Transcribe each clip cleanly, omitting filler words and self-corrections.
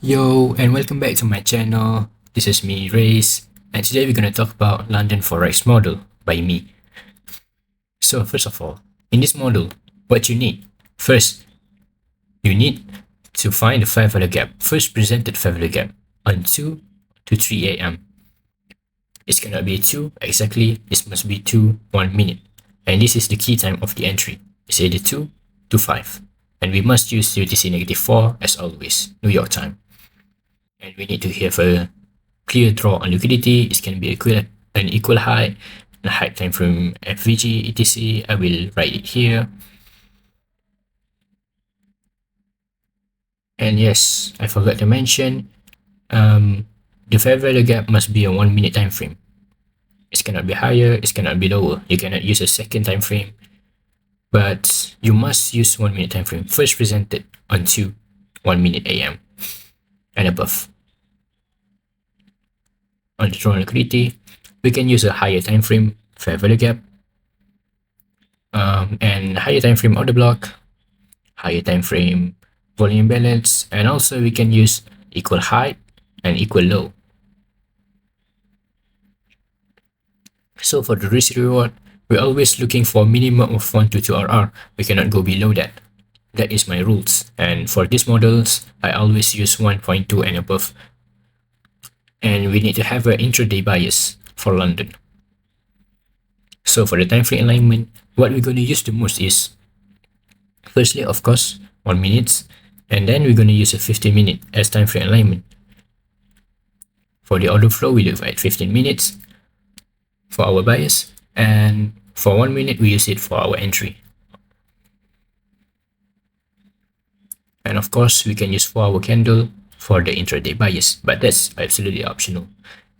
Yo, and welcome back to my channel. This is me, Race, and today we're going to talk about London Forex model by me. So, first of all, in this model, what you need? First, you need to find the fair value gap, first presented fair value gap on 2 to 3 a.m. It's gonna be 2 exactly, this must be 2, 1 minute. And this is the key time of the entry. It's either 2 to 5. And we must use UTC-4 as always, New York time. And we need to have a clear draw on liquidity. It can be an equal high, and high time from FVG, etc. I will write it here. And yes, I forgot to mention, the fair value gap must be a 1 minute time frame. It cannot be higher, it cannot be lower. You cannot use a second time frame, but you must use 1 minute time frame first presented on 1 minute AM and above. On the draw liquidity, we can use a higher time frame fair value gap, and higher time frame order block, higher time frame volume balance, and also we can use equal high and equal low. So for the risk reward, we're always looking for minimum of 1 to 2 RR. We cannot go below that. That is my rules. And for these models, I always use 1.2 and above. And we need to have an intraday bias for London. So for the time frame alignment, what we're going to use the most is, firstly, of course, 1 minute, and then we're going to use a 15 minute as time frame alignment. For the order flow, we look at 15 minutes for our bias, and for 1 minute, we use it for our entry. And of course, we can use 4-hour candle for the intraday bias, but that's absolutely optional.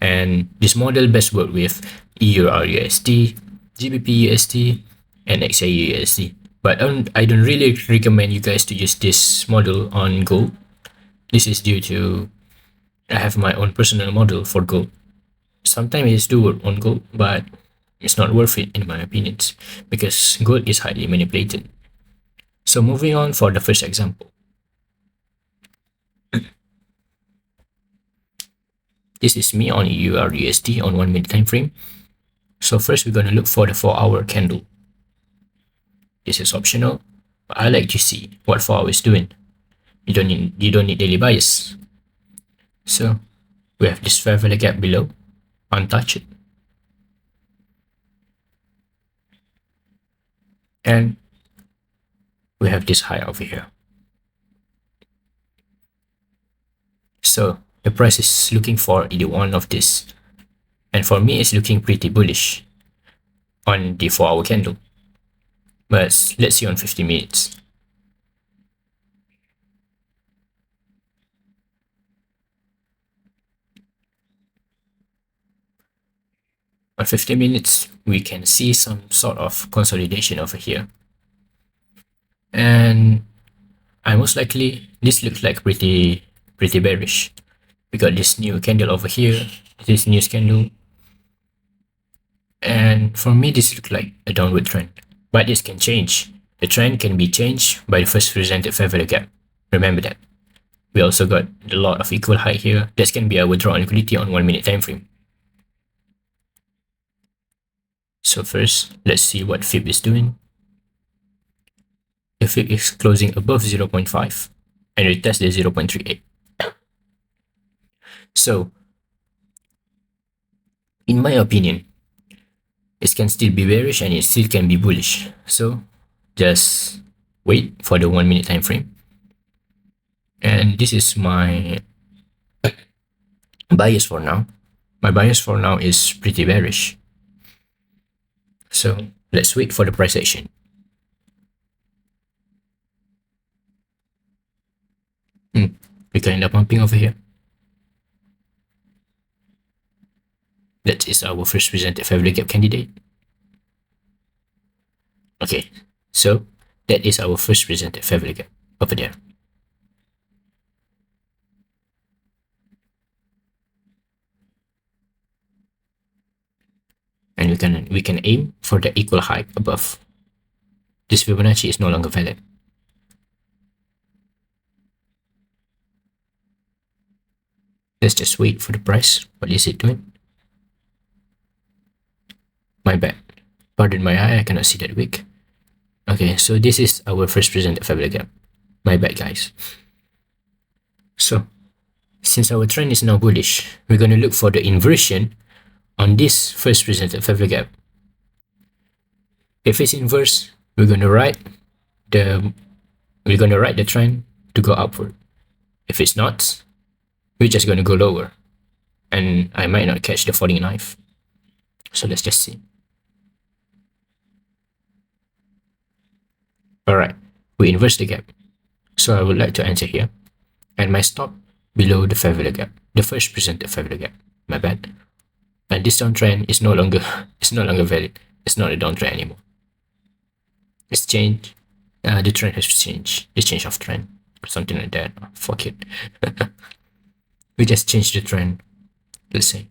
And this model best work with EUR/USD, GBP/USD, and XAU/USD. But I don't really recommend you guys to use this model on gold. This is due to I have my own personal model for gold. Sometimes it's do work on gold, but it's not worth it in my opinions because gold is highly manipulated. So moving on for the first example. This is me on EUR/USD on 1 minute time frame. So first we're going to look for the 4-hour candle. This is optional, but I like to see what 4 hours is doing. You don't need daily bias. So we have this fair value gap below, untouched. And we have this high over here. So the price is looking for either one of this. And for me, it's looking pretty bullish on the 4-hour candle. But let's see on 50 minutes. On 50 minutes, we can see some sort of consolidation over here. And I most likely, this looks like pretty bearish. We got this new candle over here, this new candle. And for me, this looks like a downward trend. But this can change. The trend can be changed by the first presented fair value gap. Remember that. We also got a lot of equal high here. This can be our draw on liquidity on 1 minute time frame. So first, let's see what FIB is doing. The FIB is closing above 0.5 and retest the 0.38. So, in my opinion, it can still be bearish and it still can be bullish. So, just wait for the 1 minute time frame. And this is my bias for now. My bias for now is pretty bearish. So let's wait for the price action. We can end up pumping over here. That is our first presented fair value gap candidate. Okay, so that is our first presented fair value gap over there. And we can aim for the equal high above. This Fibonacci is no longer valid. Let's just wait for the price. What is it doing? My bad. Pardon my eye, I cannot see that wick. Okay, so this is our first presented fair value gap. My bad, guys. So, since our trend is now bullish, we're going to look for the inversion on this first presented fair value gap. If it's inverse, we're going to ride the trend to go upward. If it's not, we're just going to go lower, and I might not catch the falling knife. So let's just see. Alright, we inverse the gap. So I would like to enter here, and my stop below the fair value gap, the first presented fair value gap. My bad. And this downtrend is no longer valid. It's not a downtrend anymore. It's changed. The trend has changed. The change of trend, something like that. Oh, fuck it. We just changed the trend. Let's say.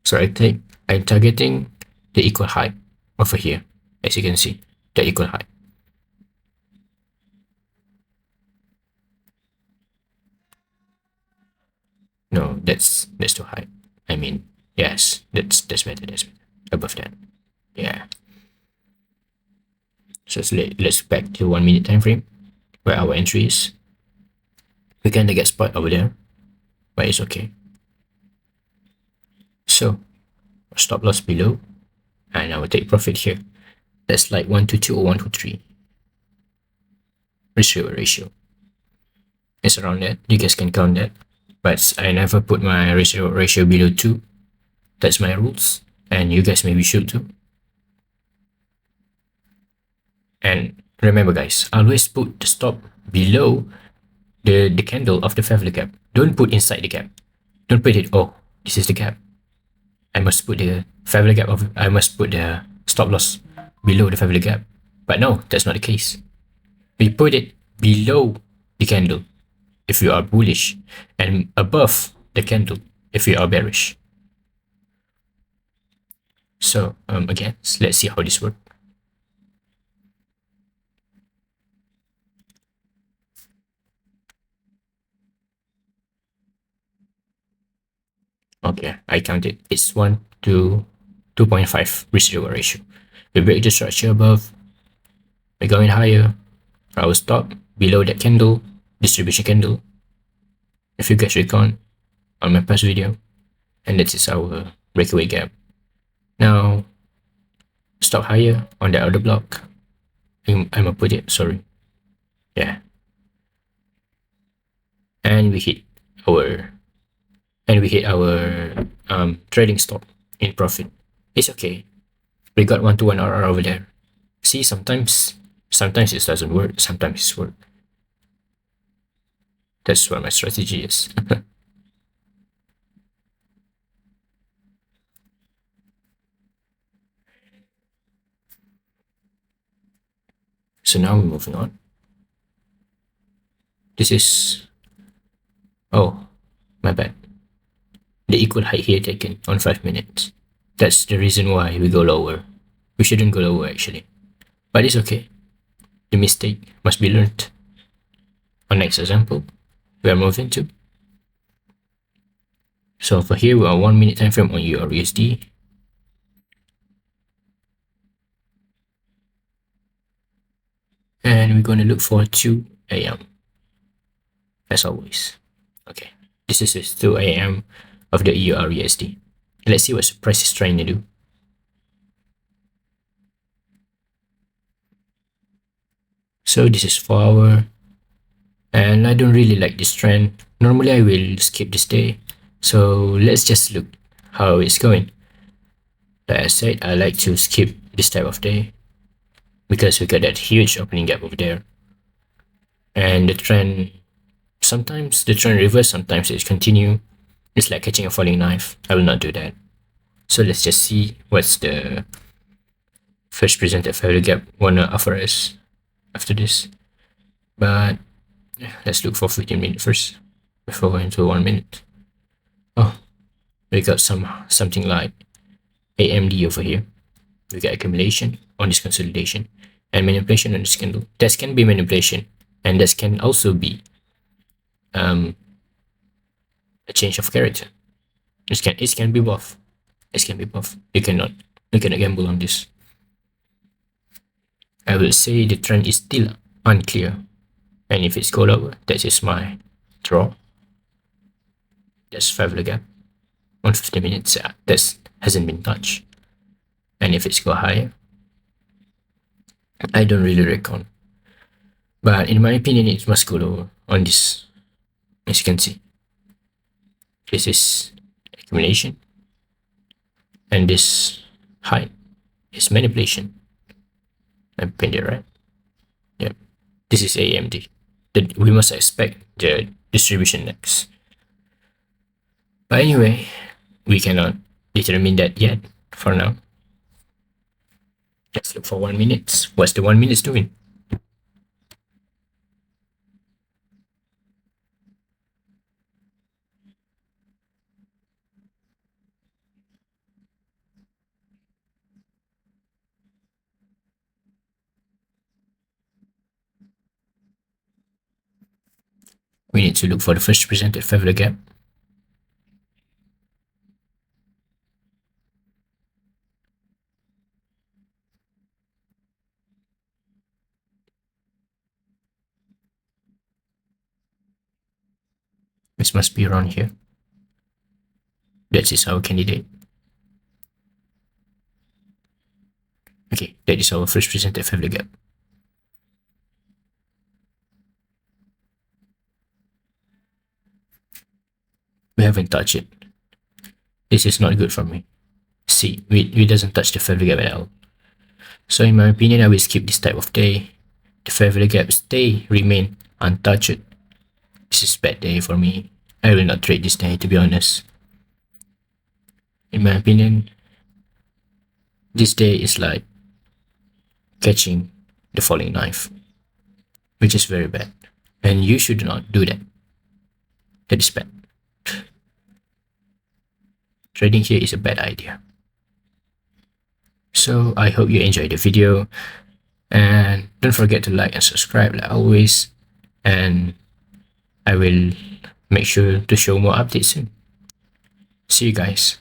So I'm targeting the equal height over here, as you can see, the equal height. No, that's too high. I mean, yes, that's better. That's better. Above that, yeah. So let's back to 1 minute time frame, where our entry is. We kinda get spot over there, but it's okay. So stop loss below, and I will take profit here. That's like 122 or 123. Ratio. It's around that. You guys can count that. But I never put my ratio below 2. That's my rules, and you guys maybe should too. And remember, guys, always put the stop below the candle of the fair value gap. Don't put inside the gap. Don't put it, oh, this is the gap. I must put the fair value gap of, I must put the stop loss below the fair value gap. But no, that's not the case. We put it below the candle if you are bullish, and above the candle if you are bearish. So again, let's see how this works. Okay, I counted. It's 1 to 2.5 risk-reward ratio. We break the structure above. We're going higher. I will stop below that candle, distribution candle. If you guys recall on my past video, and that is our breakaway gap. Now, stop higher on the other block. I'm gonna put it, sorry. Yeah. And we hit our trading stop in profit. It's okay. We got 1-to-1 RR over there. See, sometimes it doesn't work, sometimes it's work. That's what my strategy is. So now we're moving on. This is, oh, my bad. The equal height here taken on 5 minutes. That's the reason why we go lower. We shouldn't go lower actually, but it's okay. The mistake must be learned. On next example, we are moving to. So for here, we are 1 minute time frame on EUR/USD. And we're going to look for 2 a.m. as always. Okay, this is 2 a.m. of the EUR/USD. Let's see what the price is trying to do. So this is 4 hour, and I don't really like this trend. Normally I will skip this day, so let's just look how it's going. Like I said, I like to skip this type of day because we got that huge opening gap over there, and the trend, sometimes the trend reverse, sometimes it continue. It's like catching a falling knife. I will not do that. So let's just see what's the first presented fair value gap wanna offer us after this. But let's look for 15 minutes first before going to 1 minute. Oh, we got something like AMD over here. We got accumulation on this consolidation and manipulation on this candle. That can be manipulation, and that can also be a change of character. It can be both. It can be both. You cannot gamble on this. I will say the trend is still unclear, and if it's go lower, that is my draw. That's 5 leg gap on 50 minutes. That hasn't been touched, and if it's go higher, I don't really reckon. But in my opinion, it must go lower on this. As you can see, this is accumulation, and this height is manipulation. I pinned it right. Yep. This is AMD. That we must expect the distribution next. But anyway, we cannot determine that yet for now. Let's look for 1 minute. What's the 1 minute doing? We need to look for the first presented 5 leg gap. This must be around here. That is our candidate. Okay, that is our first presented 5 leg gap. We haven't touched it. This is not good for me. See, we doesn't touch the 5 leg gap at all. So in my opinion, I will skip this type of day. The 5 leg gap remain untouched. This is bad day for me. I will not trade this day, to be honest. In my opinion, this day is like catching the falling knife, which is very bad, and you should not do that. That is bad. Trading here is a bad idea. So I hope you enjoyed the video, and don't forget to like and subscribe like always, and I will make sure to show more updates soon. See you guys.